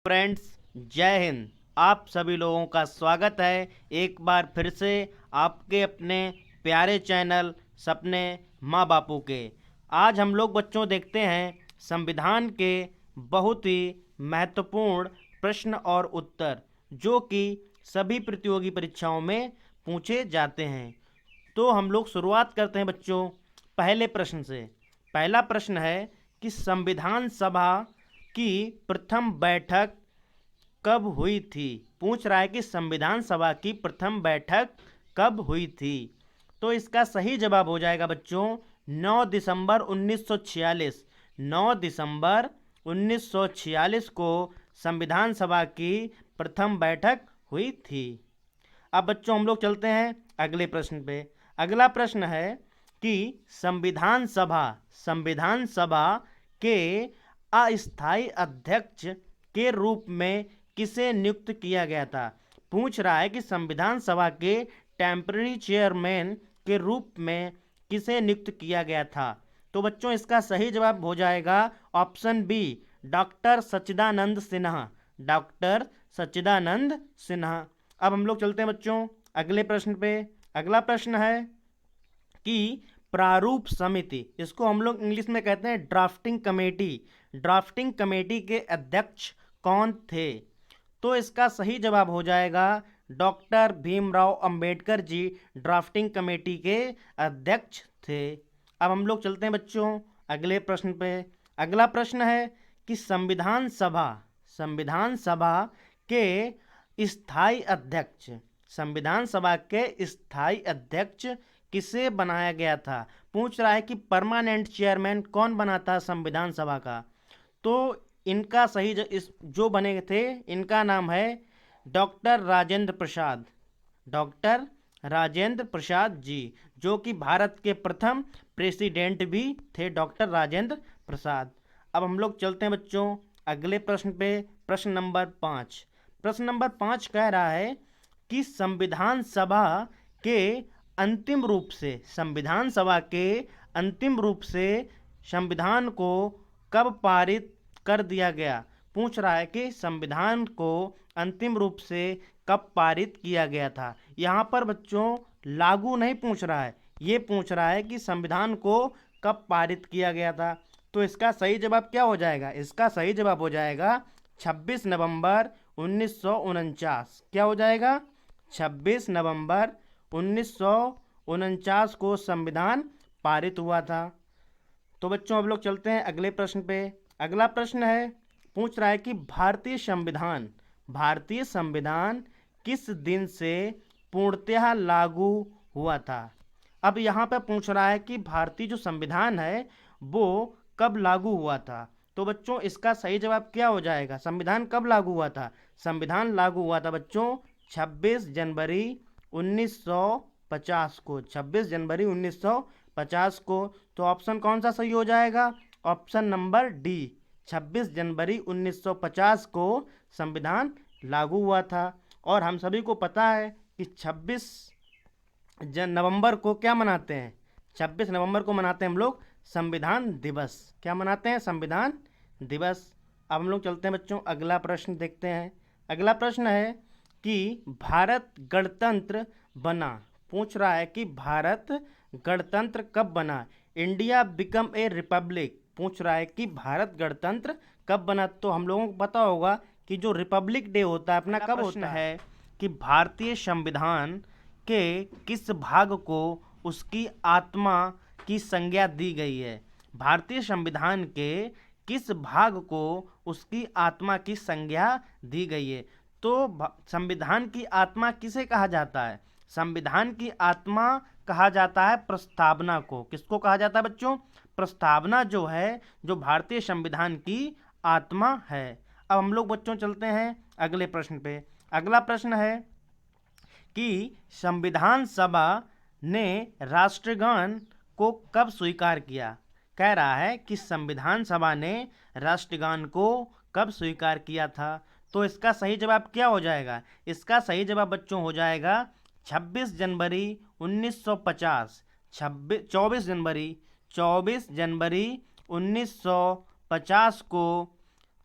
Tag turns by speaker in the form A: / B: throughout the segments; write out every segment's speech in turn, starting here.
A: Friends, जय हिंद। आप सभी लोगों का स्वागत है एक बार फिर से आपके अपने प्यारे चैनल सपने माँ बापू के। आज हम लोग बच्चों देखते हैं संविधान के बहुत ही महत्वपूर्ण प्रश्न और उत्तर जो कि सभी प्रतियोगी परीक्षाओं में पूछे जाते हैं। तो हम लोग शुरुआत करते हैं बच्चों पहले प्रश्न से। पहला प्रश्न है कि संविधान सभा की प्रथम बैठक कब हुई थी। पूछ रहा है कि संविधान सभा की प्रथम बैठक कब हुई थी। तो इसका सही जवाब हो जाएगा बच्चों 9 दिसंबर 1946। 9 दिसंबर 1946 को संविधान सभा की प्रथम बैठक हुई थी। अब बच्चों हम लोग चलते हैं अगले प्रश्न पे। अगला प्रश्न है कि संविधान सभा के अस्थायी अध्यक्ष के रूप में किसे नियुक्त किया गया था। पूछ रहा है कि संविधान सभा के टेम्पररी चेयरमैन के रूप में किसे नियुक्त किया गया था। तो बच्चों इसका सही जवाब हो जाएगा ऑप्शन बी, डॉक्टर सच्चिदानंद सिन्हा। डॉक्टर सच्चिदानंद सिन्हा। अब हम लोग चलते हैं बच्चों अगले प्रश्न पे। अगला प्रश्न है कि प्रारूप समिति, इसको हम लोग इंग्लिश में कहते हैं ड्राफ्टिंग कमेटी। ड्राफ्टिंग कमेटी के अध्यक्ष कौन थे। तो इसका सही जवाब हो जाएगा doctor Bhimrao Ambedkar ji drafting committee के अध्यक्ष थे। अब हम लोग चलते हैं बच्चों अगले प्रश्न पे। अगला प्रश्न है कि संविधान सभा के स्थायी अध्यक्ष किसे बनाया गया था। पूछ रहा है कि परमानेंट चेयरमैन कौन बनाता है संविधान सभा का। तो इनका सही जो बने थे इनका नाम है डॉक्टर राजेंद्र प्रसाद। डॉक्टर राजेंद्र प्रसाद जी, जो कि भारत के प्रथम प्रेसिडेंट भी थे, डॉक्टर राजेंद्र प्रसाद। अब हम लोग चलते हैं बच्चों अगले प्रश्न पे। प्रश्न नंबर 5। प्रश्न नंबर 5 कह रहा है कि संविधान सभा के अंतिम रूप से संविधान को कब पारित कर दिया गया। पूछ रहा है कि संविधान को अंतिम रूप से कब पारित किया गया था। यहाँ पर बच्चों लागू नहीं पूछ रहा है, ये पूछ रहा है कि संविधान को कब पारित किया गया था। तो इसका सही जवाब क्या हो जाएगा। इसका सही जवाब हो जाएगा 26 नवंबर 1949। क्या हो जाएगा 26 नवंबर 1949 को संविधान पारित हुआ था। तो बच्चों अब लोग चलते हैं अगले प्रश्न पे। अगला प्रश्न है, पूछ रहा है कि भारतीय संविधान किस दिन से पूर्णतः लागू हुआ था। अब यहाँ पे पूछ रहा है कि भारतीय जो संविधान है वो कब लागू हुआ था। तो बच्चों इसका सही जवाब क्या हो जाएगा। संविधान कब लागू हुआ था। संविधान लागू हुआ था बच्चों 26 जनवरी 1950 को। 26 जनवरी 1950 को। तो ऑप्शन कौन सा सही हो जाएगा। ऑप्शन नंबर डी, 26 जनवरी 1950 को संविधान लागू हुआ था। और हम सभी को पता है कि 26 नवंबर को क्या मनाते हैं। 26 नवंबर को मनाते हैं हम लोग संविधान दिवस। क्या मनाते हैं, संविधान दिवस। अब हम लोग चलते हैं बच्चों अगला प्रश्न देखते हैं। अगला प्रश्न है कि भारत गणतंत्र बना। पूछ रहा है कि भारत गणतंत्र कब बना। India become a Republic. पूछ रहा है कि भारत गणतंत्र कब बना। तो हम लोगों को पता होगा कि जो रिपब्लिक डे होता है अपना कब होता है कि भारतीय संविधान के किस भाग को उसकी आत्मा की संज्ञा दी गई है। भारतीय संविधान के किस भाग को उसकी आत्मा की संज्ञा दी गई है। तो संविधान की आत्मा किसे कहा जाता है। संविधान की आत्मा कहा जाता है प्रस्तावना को। किसको कहा जाता है बच्चों। प्रस्तावना जो है, जो भारतीय संविधान की आत्मा है। अब हम लोग बच्चों चलते हैं अगले प्रश्न पे। अगला प्रश्न है कि संविधान सभा ने राष्ट्रगान को कब स्वीकार किया। कह रहा है कि संविधान सभा ने राष्ट्रगान को कब स्वीकार किया था। तो इसका सही जवाब क्या हो जाएगा। इसका सही जवाब बच्चों हो जाएगा 26 जनवरी 1950। 24 जनवरी 1950 को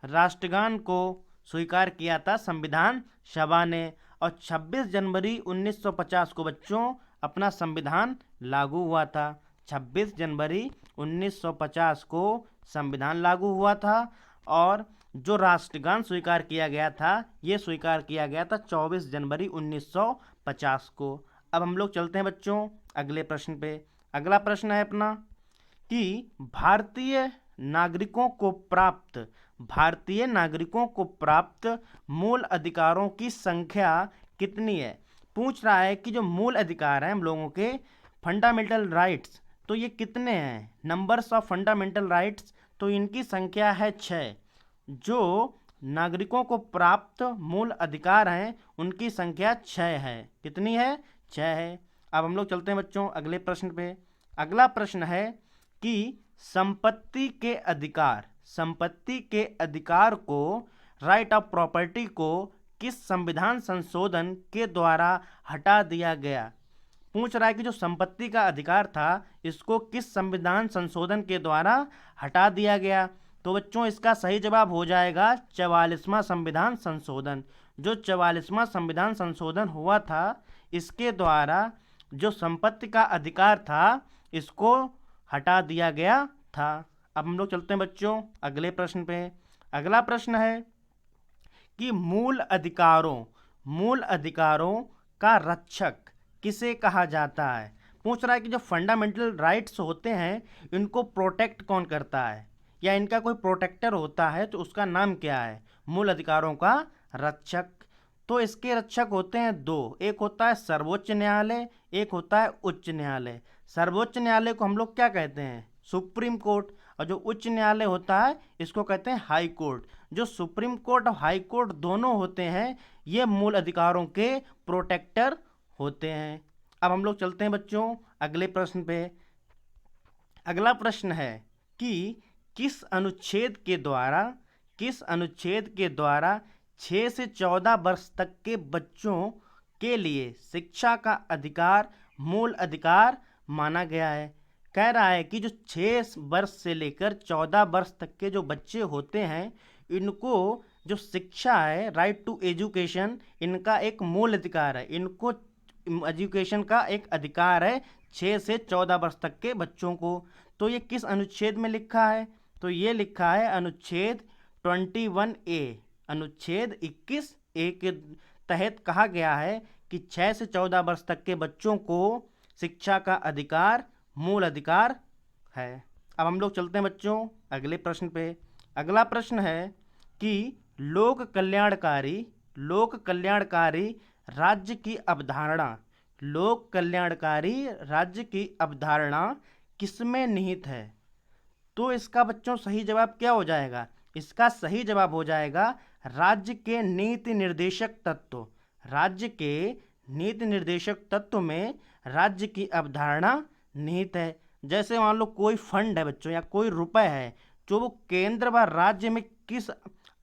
A: राष्ट्रगान को स्वीकार किया था संविधान सभा ने, और 26 जनवरी 1950 को बच्चों अपना संविधान लागू हुआ था। 26 जनवरी 1950 को संविधान लागू हुआ था, और जो राष्ट्रगान स्वीकार किया गया था ये स्वीकार किया गया था 24 जनवरी 1950 को। अब हम लोग चलते हैं बच्चों अगले प्रश्न पे। अगला प्रश्न है अपना कि भारतीय नागरिकों को प्राप्त मूल अधिकारों की संख्या कितनी है। पूछ रहा है कि जो मूल अधिकार हैं हम लोगों के फंडामेंटल राइट्स, तो ये कितने हैं, नंबर्स ऑफ फंडामेंटल राइट्स, तो इनकी संख्या है 6। जो नागरिकों को प्राप्त मूल अधिकार हैं उनकी संख्या 6 है। कितनी है? 6 है। अब हम लोग चलते हैं बच्चों अगले प्रश्न पे। अगला प्रश्न है कि संपत्ति के अधिकार को, राइट ऑफ प्रॉपर्टी को किस संविधान संशोधन के द्वारा हटा दिया गया। पूछ रहा है कि जो संपत्ति का अधिकार था इसको किस संविधान संशोधन के द्वारा हटा दिया गया। तो बच्चों इसका सही जवाब हो जाएगा 44वां संविधान संशोधन। जो 44वां संविधान संशोधन हुआ था इसके द्वारा जो संपत्ति का अधिकार था इसको हटा दिया गया था। अब हम लोग चलते हैं बच्चों अगले प्रश्न पे। अगला प्रश्न है कि मूल अधिकारों का रक्षक किसे कहा जाता है। पूछ रहा है कि जो फंडामेंटल राइट्स होते हैं इनको प्रोटेक्ट कौन करता है, या इनका कोई प्रोटेक्टर होता है तो उसका नाम क्या है। मूल अधिकारों का रक्षक, तो इसके रक्षक होते हैं दो, एक होता है सर्वोच्च न्यायालय, एक होता है उच्च न्यायालय। सर्वोच्च न्यायालय को हम लोग क्या कहते हैं, सुप्रीम कोर्ट, और जो उच्च न्यायालय होता है इसको कहते हैं हाई कोर्ट। जो सुप्रीम कोर्ट और हाई कोर्ट दोनों होते हैं ये मूल अधिकारों के प्रोटेक्टर होते हैं। अब हम लोग चलते हैं बच्चों अगले प्रश्न पे। अगला प्रश्न है कि किस अनुच्छेद के द्वारा 6 से 14 वर्ष तक के बच्चों के लिए शिक्षा का अधिकार मूल अधिकार माना गया है। कह रहा है कि जो 6 वर्ष से लेकर 14 वर्ष तक के जो बच्चे होते हैं इनको जो शिक्षा है, राइट टू एजुकेशन, इनका एक मूल अधिकार है। इनको एजुकेशन का एक अधिकार है 6 से 14 वर्ष तक के बच्चों को। तो ये किस अनुच्छेद में लिखा है, तो ये लिखा है अनुच्छेद 21A, अनुच्छेद 21A के तहत कहा गया है कि 6 से 14 वर्ष तक के बच्चों को शिक्षा का अधिकार मूल अधिकार है। अब हम लोग चलते हैं बच्चों अगले प्रश्न पे। अगला प्रश्न है कि लोक कल्याणकारी राज्य की अवधारणा किसमें निहित है। तो इसका बच्चों सही जवाब क्या हो जाएगा, इसका सही जवाब हो जाएगा राज्य के नीति निर्देशक तत्व में राज्य की अवधारणा निहित है। जैसे मान लो कोई फंड है बच्चों या कोई रुपए है जो वो केंद्र व राज्य में किस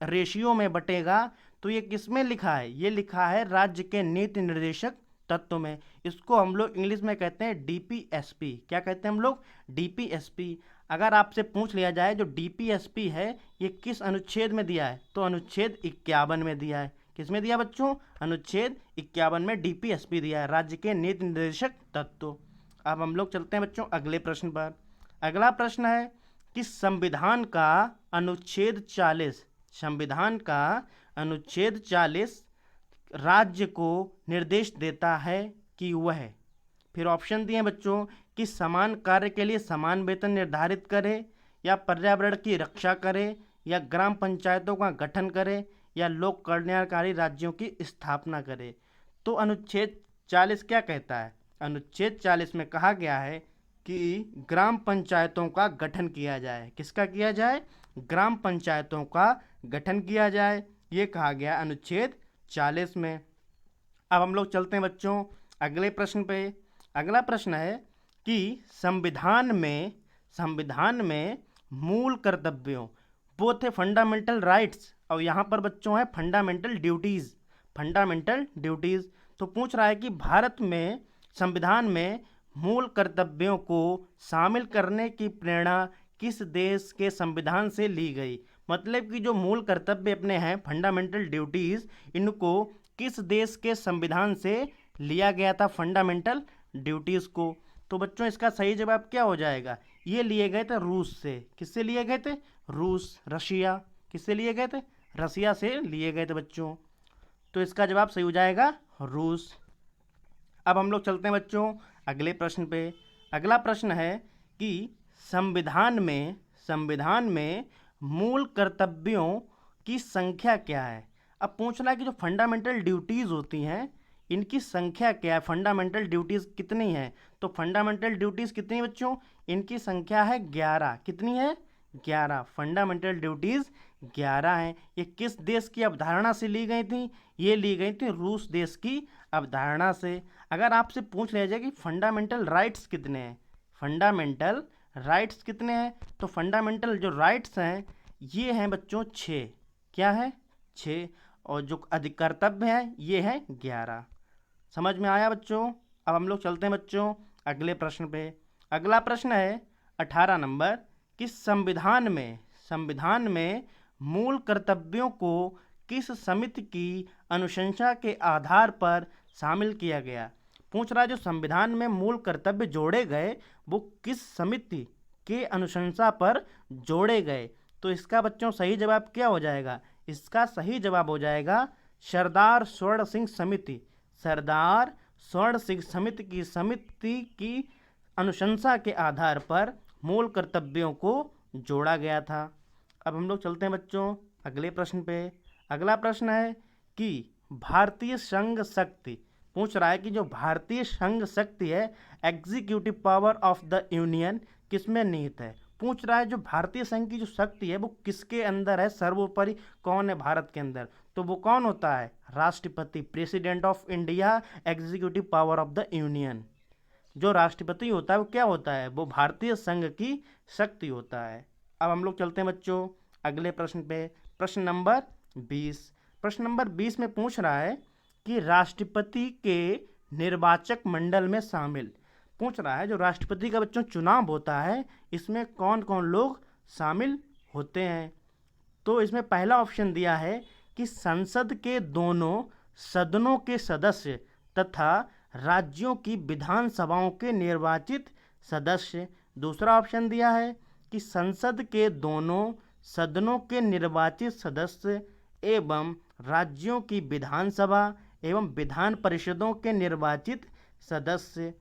A: रेशियो में बटेगा, तो ये किस में लिखा है, ये लिखा है राज्य के नीति निर्देशक तत्व में। इसको हम लोग इंग्लिश में कहते हैं DPSP। क्या कहते हैं हम लोग, DPSP। अगर आपसे पूछ लिया जाए जो DPSP है ये किस अनुच्छेद में दिया है, तो अनुच्छेद 51 में दिया है। किस में दिया बच्चों, अनुच्छेद 51 में DPSP दिया है, राज्य के नीति निर्देशक तत्व। अब हम लोग चलते हैं बच्चों अगले प्रश्न पर। अगला प्रश्न है कि संविधान का अनुच्छेद 40 राज्य को निर्देश देता है कि वह, फिर ऑप्शन दिए बच्चों कि समान कार्य के लिए समान वेतन निर्धारित करे, या पर्यावरण की रक्षा करे, या ग्राम पंचायतों का गठन करे, या लोक कल्याणकारी राज्यों की स्थापना करे। तो अनुच्छेद 40 क्या कहता है, अनुच्छेद 40 में कहा गया है कि ग्राम पंचायतों का गठन किया जाए। किसका किया जाए, ग्राम पंचायतों का गठन किया जाए, ये कहा गया अनुच्छेद 40 में। अब हम लोग चलते हैं बच्चों अगले प्रश्न पे। अगला प्रश्न है कि संविधान में मूल कर्तव्यों, वो थे फंडामेंटल राइट्स, और यहाँ पर बच्चों है फंडामेंटल ड्यूटीज़। तो पूछ रहा है कि भारत में संविधान में मूल कर्तव्यों को शामिल करने की प्रेरणा किस देश के संविधान से ली गई। मतलब कि जो मूल कर्तव्य अपने हैं, फंडामेंटल ड्यूटीज, इनको किस देश के संविधान से लिया गया था, फंडामेंटल ड्यूटीज को? तो बच्चों इसका सही जवाब क्या हो जाएगा? ये लिए गए थे रूस से। किससे लिए गए थे? रूस, रशिया। किससे लिए गए थे? रसिया से लिए गए थे बच्चों। तो इसका जवाब सही हो जाएगा रूस। अब हम लोग चलते हैं बच्चों अगले प्रश्न पे। अगला प्रश्न है कि संविधान में मूल कर्तव्यों की संख्या क्या है? अब पूछ रहा है कि जो फंडामेंटल ड्यूटीज़ होती हैं इनकी संख्या क्या है, फंडामेंटल ड्यूटीज़ कितनी है? तो फंडामेंटल ड्यूटीज़ कितनी है बच्चों? इनकी संख्या है 11। कितनी है? 11। फंडामेंटल ड्यूटीज़ 11 हैं। ये किस देश की अवधारणा से ली गई थी? ये ली गई थी रूस देश की अवधारणा से। अगर आपसे पूछ लिया जाए कि फंडामेंटल राइट्स कितने हैं, फंडामेंटल राइट्स कितने हैं, तो फंडामेंटल जो राइट्स हैं ये हैं बच्चों 6। क्या है? 6। और जो अधिक कर्तव्य हैं ये हैं 11। समझ में आया बच्चों? अब हम लोग चलते हैं बच्चों अगले प्रश्न पे। अगला प्रश्न है 18 नंबर कि संविधान में मूल कर्तव्यों को किस समिति की अनुशंसा के आधार पर शामिल किया गया? पूछ रहा है जो संविधान में मूल कर्तव्य जोड़े गए वो किस समिति के अनुशंसा पर जोड़े गए? तो इसका बच्चों सही जवाब क्या हो जाएगा? इसका सही जवाब हो जाएगा सरदार स्वर्ण सिंह समिति। सरदार स्वर्ण सिंह समिति की अनुशंसा के आधार पर मूल कर्तव्यों को जोड़ा गया था। अब हम लोग चलते हैं बच्चों अगले प्रश्न पे। अगला प्रश्न है कि भारतीय संघ शक्ति, पूछ रहा है कि जो भारतीय संघ शक्ति है, executive power of the union, किसमें निहित है? पूछ रहा है जो भारतीय संघ की जो शक्ति है वो किसके अंदर है, सर्वोपरि कौन है भारत के अंदर? तो वो कौन होता है? राष्ट्रपति, president of India, executive power of the union. जो राष्ट्रपति होता है वो क्या होता है? वो भारतीय संघ की शक्ति होता है। अब हम लोग चलते हैं बच्चों अगले प्रश्न पे। प्रश्न नंबर 20। प्रश्न नंबर 20 में पूछ रहा है कि राष्ट्रपति के निर्वाचक मंडल में शामिल, पूछ रहा है जो राष्ट्रपति का बच्चों चुनाव होता है इसमें कौन कौन लोग शामिल होते हैं? तो इसमें पहला ऑप्शन दिया है कि संसद के दोनों सदनों के सदस्य तथा राज्यों की विधानसभाओं के निर्वाचित सदस्य। दूसरा ऑप्शन दिया है कि संसद के दोनों सदनों के निर्वाचित सदस्य एवं राज्यों की विधानसभा एवं विधान परिषदों के निर्वाचित सदस्य।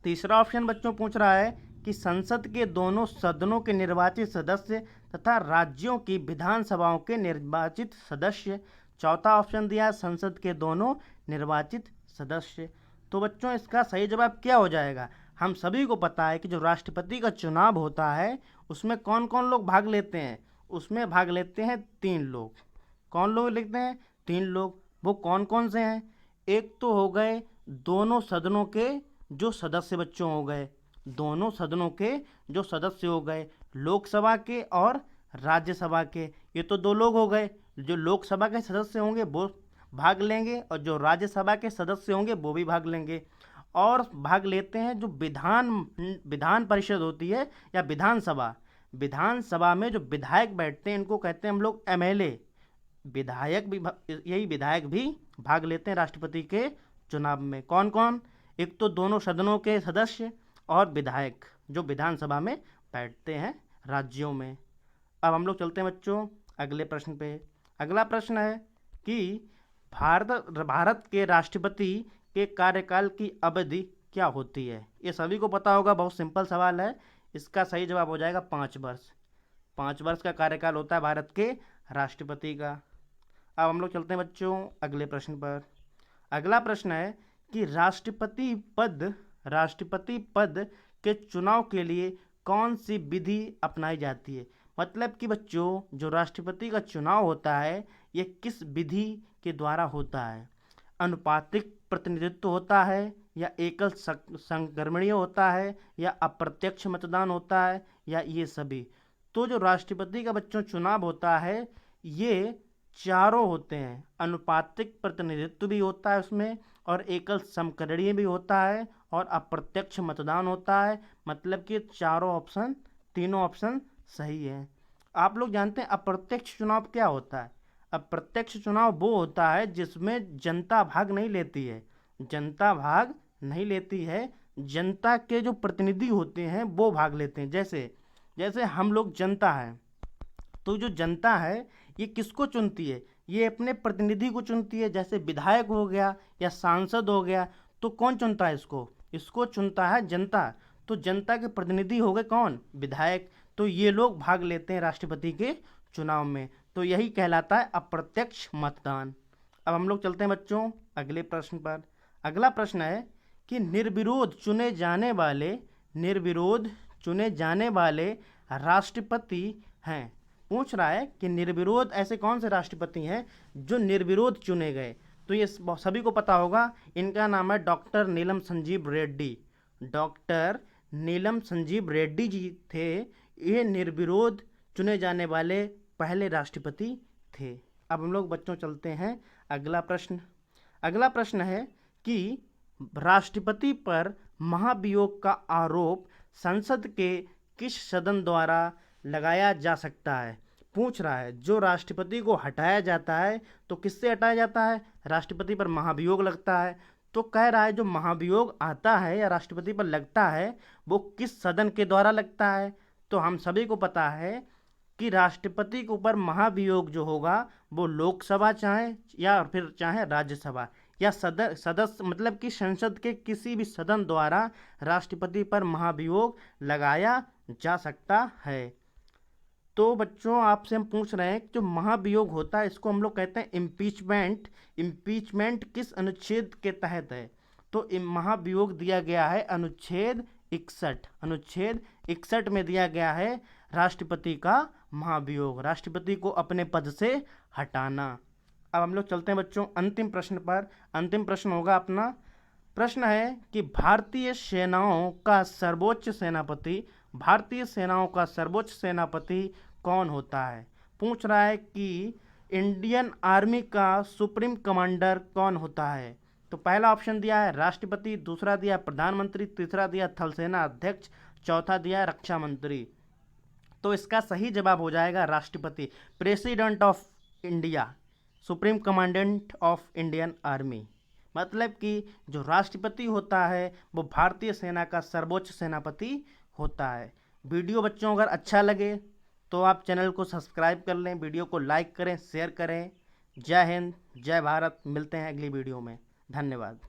A: तीसरा ऑप्शन बच्चों पूछ रहा है कि संसद के दोनों सदनों के निर्वाचित सदस्य तथा राज्यों की विधानसभाओं के निर्वाचित सदस्य। चौथा ऑप्शन दिया है संसद के दोनों निर्वाचित सदस्य। तो बच्चों इसका सही जवाब क्या हो जाएगा? हम सभी को पता है कि जो राष्ट्रपति का चुनाव होता है उसमें कौन कौन लोग भाग लेते हैं? उसमें भाग लेते हैं 3 लोग। कौन लोग लेते हैं? 3 लोग। वो कौन कौन से हैं? एक तो हो गए दोनों सदनों के जो सदस्य बच्चों हो गए, दोनों सदनों के जो सदस्य हो गए, लोकसभा के और राज्यसभा के। ये तो 2 लोग हो गए। जो लोकसभा के सदस्य होंगे वो भाग लेंगे और जो राज्यसभा के सदस्य होंगे वो भी भाग लेंगे। और भाग लेते हैं जो विधान परिषद होती है या विधानसभा में जो विधायक बैठते हैं इनको कहते हैं हम लोग एमएलए। विधायक भी भाग लेते हैं राष्ट्रपति के चुनाव में। कौन कौन? एक तो दोनों सदनों के सदस्य और विधायक जो विधानसभा में बैठते हैं राज्यों में। अब हम लोग चलते हैं बच्चों अगले प्रश्न पे। अगला प्रश्न है कि भारत के राष्ट्रपति के कार्यकाल की अवधि क्या होती है? ये सभी को पता होगा, बहुत सिंपल सवाल है। इसका सही जवाब हो जाएगा 5 वर्ष। 5 वर्ष का कार्यकाल होता है भारत के राष्ट्रपति का। अब हम लोग चलते हैं बच्चों अगले प्रश्न पर। अगला प्रश्न है कि राष्ट्रपति पद के चुनाव के लिए कौन सी विधि अपनाई जाती है? मतलब कि बच्चों जो राष्ट्रपति का चुनाव होता है ये किस विधि के द्वारा होता है? अनुपातिक प्रतिनिधित्व होता है या एकल संक्रमणीय होता है या अप्रत्यक्ष मतदान होता है या ये सभी? तो जो राष्ट्रपति का बच्चों चुनाव होता है ये चारों होते हैं। अनुपातिक प्रतिनिधित्व भी होता है उसमें और एकल समकरणीय भी होता है और अप्रत्यक्ष मतदान होता है। मतलब कि तीनों ऑप्शन सही है। आप लोग जानते हैं अप्रत्यक्ष चुनाव क्या होता है? अप्रत्यक्ष चुनाव वो होता है जिसमें जनता भाग नहीं लेती है। जनता भाग नहीं लेती है, जनता के जो प्रतिनिधि होते हैं वो भाग लेते हैं। जैसे जैसे हम लोग जनता है, तो जो जनता है ये किसको चुनती है? ये अपने प्रतिनिधि को चुनती है। जैसे विधायक हो गया या सांसद हो गया, तो कौन चुनता है इसको? इसको चुनता है जनता। तो जनता के प्रतिनिधि हो गए कौन? विधायक। तो ये लोग भाग लेते हैं राष्ट्रपति के चुनाव में। तो यही कहलाता है अप्रत्यक्ष मतदान। अब हम लोग चलते हैं बच्चों अगले प्रश्न पर। अगला प्रश्न है कि निर्विरोध चुने जाने वाले राष्ट्रपति हैं। पूछ रहा है कि निर्विरोध ऐसे कौन से राष्ट्रपति हैं जो निर्विरोध चुने गए? तो ये सभी को पता होगा, इनका नाम है डॉक्टर नीलम संजीव रेड्डी। डॉक्टर नीलम संजीव रेड्डी जी थे, ये निर्विरोध चुने जाने वाले पहले राष्ट्रपति थे। अब हम लोग बच्चों चलते हैं अगला प्रश्न। अगला प्रश्न है कि राष्ट्रपति पर महाभियोग का आरोप संसद के किस सदन द्वारा लगाया जा सकता है? पूछ रहा है जो राष्ट्रपति को हटाया जाता है तो किससे हटाया जाता है? राष्ट्रपति पर महाभियोग लगता है। तो कह रहा है जो महाभियोग आता है या राष्ट्रपति पर लगता है वो किस सदन के द्वारा लगता है? तो हम सभी को पता है कि राष्ट्रपति के ऊपर महाभियोग जो होगा वो लोकसभा चाहे राज्यसभा या सदस्य मतलब कि संसद के किसी भी सदन द्वारा राष्ट्रपति पर महाभियोग लगाया जा सकता है। तो बच्चों आपसे हम पूछ रहे हैं कि जो महाभियोग होता है इसको हम लोग कहते हैं इम्पीचमेंट। इम्पीचमेंट किस अनुच्छेद के तहत है? तो महाभियोग दिया गया है अनुच्छेद 61। अनुच्छेद 61 में दिया गया है राष्ट्रपति का महाभियोग, राष्ट्रपति को अपने पद से हटाना। अब हम लोग चलते हैं बच्चों अंतिम प्रश्न पर। अंतिम प्रश्न होगा अपना। प्रश्न है कि भारतीय सेनाओं का सर्वोच्च सेनापति कौन होता है? पूछ रहा है कि इंडियन आर्मी का सुप्रीम कमांडर कौन होता है? तो पहला ऑप्शन दिया है राष्ट्रपति, दूसरा दिया प्रधानमंत्री, तीसरा दिया थल सेना अध्यक्ष, चौथा दिया रक्षा मंत्री। तो इसका सही जवाब हो जाएगा राष्ट्रपति, president of India, supreme commandant of Indian army. मतलब कि जो राष्ट्रपति होता है वो भारतीय सेना का सर्वोच्च सेनापति होता है। वीडियो बच्चों अगर अच्छा लगे तो आप चैनल को सब्सक्राइब कर लें, वीडियो को लाइक करें, शेयर करें। जय हिंद, जय भारत। मिलते हैं अगली वीडियो में। धन्यवाद।